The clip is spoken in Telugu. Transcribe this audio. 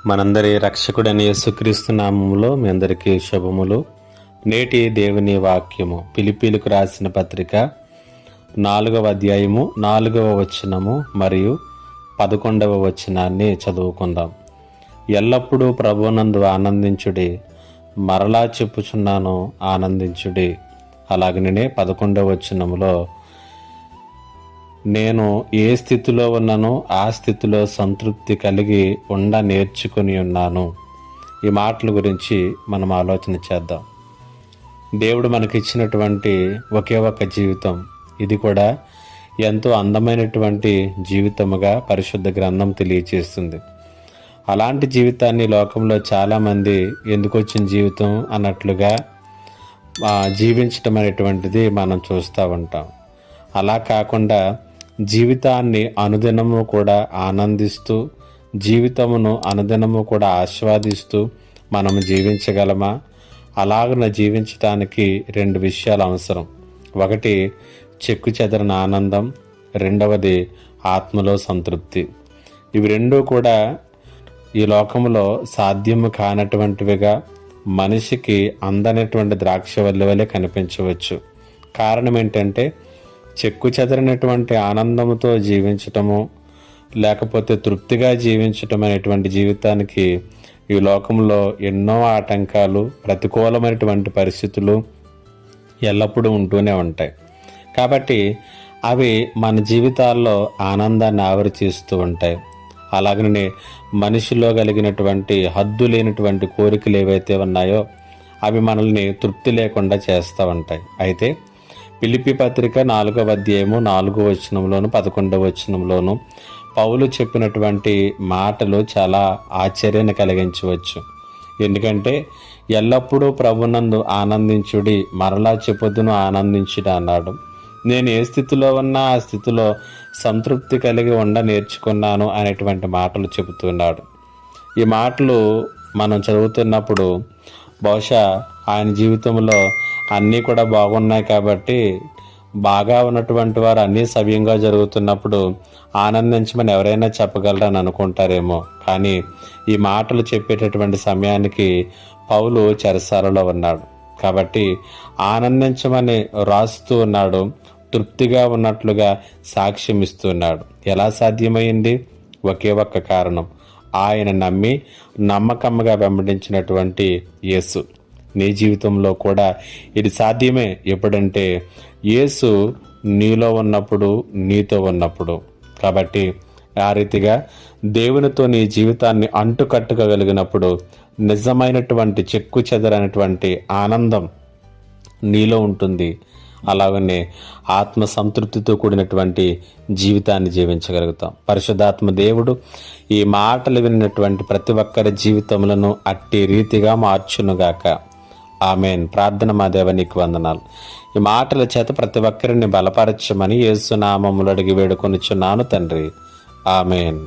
మనందరి రక్షకుడైన యేసుక్రీస్తు నామములో మీ అందరికీ శుభములు. నేటి దేవుని వాక్యము ఫిలిప్పీలకు రాసిన పత్రిక 4వ అధ్యాయము 4వ వచనము మరియు 11వ వచనాన్ని చదువుకుందాం. ఎల్లప్పుడూ ప్రభువునందు ఆనందించుడి, మరలా చెప్పుచున్నాను ఆనందించుడి. అలాగనే 11వ వచనములో నేను ఏ స్థితిలో ఉన్నానో ఆ స్థితిలో సంతృప్తి కలిగి నేర్చుకుని ఉన్నాను. ఈ మాటల గురించి మనం ఆలోచన చేద్దాం. దేవుడు మనకిచ్చినటువంటి ఒకే ఒక జీవితం, ఇది కూడా ఎంతో అందమైనటువంటి జీవితముగా పరిశుద్ధ గ్రంథం తెలియచేస్తుంది. అలాంటి జీవితాన్ని లోకంలో చాలామంది ఎందుకు వచ్చిన జీవితం అన్నట్లుగా జీవించడం అనేటువంటిది మనం చూస్తూ ఉంటాం. అలా కాకుండా జీవితాన్ని అనుదినము కూడా ఆనందిస్తూ, జీవితమును అనుదినము కూడా ఆస్వాదిస్తూ మనము జీవించగలమా? అలాగన జీవించడానికి 2 విషయాలు అవసరం. ఒకటి చెక్కు చెదరని ఆనందం, రెండవది ఆత్మలో సంతృప్తి. ఇవి రెండూ కూడా ఈ లోకంలో సాధ్యము కానటువంటివిగా, మనిషికి అందనటువంటి ద్రాక్షవల్లి వలె కనిపించవచ్చు. కారణం ఏంటంటే చెక్కు చెదరినటువంటి ఆనందముతో జీవించటము, లేకపోతే తృప్తిగా జీవించటం అనేటువంటి జీవితానికి ఈ లోకంలో ఎన్నో ఆటంకాలు, ప్రతికూలమైనటువంటి పరిస్థితులు ఎల్లప్పుడూ ఉంటూనే ఉంటాయి. కాబట్టి అవి మన జీవితాల్లో ఆనందాన్ని ఆవరిచేస్తూ ఉంటాయి. అలాగనే మనిషిలో కలిగినటువంటి హద్దు లేనటువంటి కోరికలు ఏవైతే ఉన్నాయో అవి మనల్ని తృప్తి లేకుండా చేస్తూ ఉంటాయి. అయితే ఫిలిప్పీ పత్రిక 4వ అధ్యాయము 4వ వచనంలోను 11వ వచనంలోను పౌలు చెప్పినటువంటి మాటలు చాలా ఆశ్చర్యాన్ని కలిగించవచ్చు. ఎందుకంటే ఎల్లప్పుడూ ప్రభునందు ఆనందించుడి, మరలా చెప్పుదును ఆనందించుడి అన్నాడు. నేను ఏ స్థితిలో ఉన్నా ఆ స్థితిలో సంతృప్తి కలిగి నేర్చుకున్నాను అనేటువంటి మాటలు చెబుతున్నాడు. ఈ మాటలు మనం చదువుతున్నప్పుడు బహుశా ఆయన జీవితంలో అన్నీ కూడా బాగున్నాయి కాబట్టి, బాగా ఉన్నటువంటి వారు అన్నీ సవ్యంగా జరుగుతున్నప్పుడు ఆనందించమని ఎవరైనా చెప్పగలరని అనుకుంటారేమో. కానీ ఈ మాటలు చెప్పేటటువంటి సమయానికి పౌలు చెరసాలలో ఉన్నాడు కాబట్టి ఆనందించమని రాస్తూ ఉన్నాడు. తృప్తిగా ఉన్నట్లుగా సాక్ష్యం ఇస్తున్నాడు. ఎలా సాధ్యమైంది? ఒకే ఒక్క కారణం, ఆయన నమ్మి నమ్మకంగా వెంబడించినటువంటి యేసు. నీ జీవితంలో కూడా ఇది సాధ్యమే. ఎప్పుడంటే యేసు నీలో ఉన్నప్పుడు, నీతో ఉన్నప్పుడు. కాబట్టి ఆ రీతిగా దేవునితో నీ జీవితాన్ని అంటుకట్టుకోగలిగినప్పుడు నిజమైనటువంటి చెక్కు చెదరనటువంటి ఆనందం నీలో ఉంటుంది. అలాగనే ఆత్మ సంతృప్తితో కూడినటువంటి జీవితాన్ని జీవించగలుగుతాం. పరిశుద్ధాత్మ దేవుడు ఈ మాటలు విన్నటువంటి ప్రతి ఒక్కరి జీవితములను అట్టి రీతిగా మార్చునుగాక. ఆమెన్. ప్రార్థన. మా దేవ, నీకు వందనాలు. ఈ మాటల చేత ప్రతి ఒక్కరిని బలపరచమని యేసు నామములో అడిగి వేడుకొనుచున్నాను తండ్రి. ఆమెన్.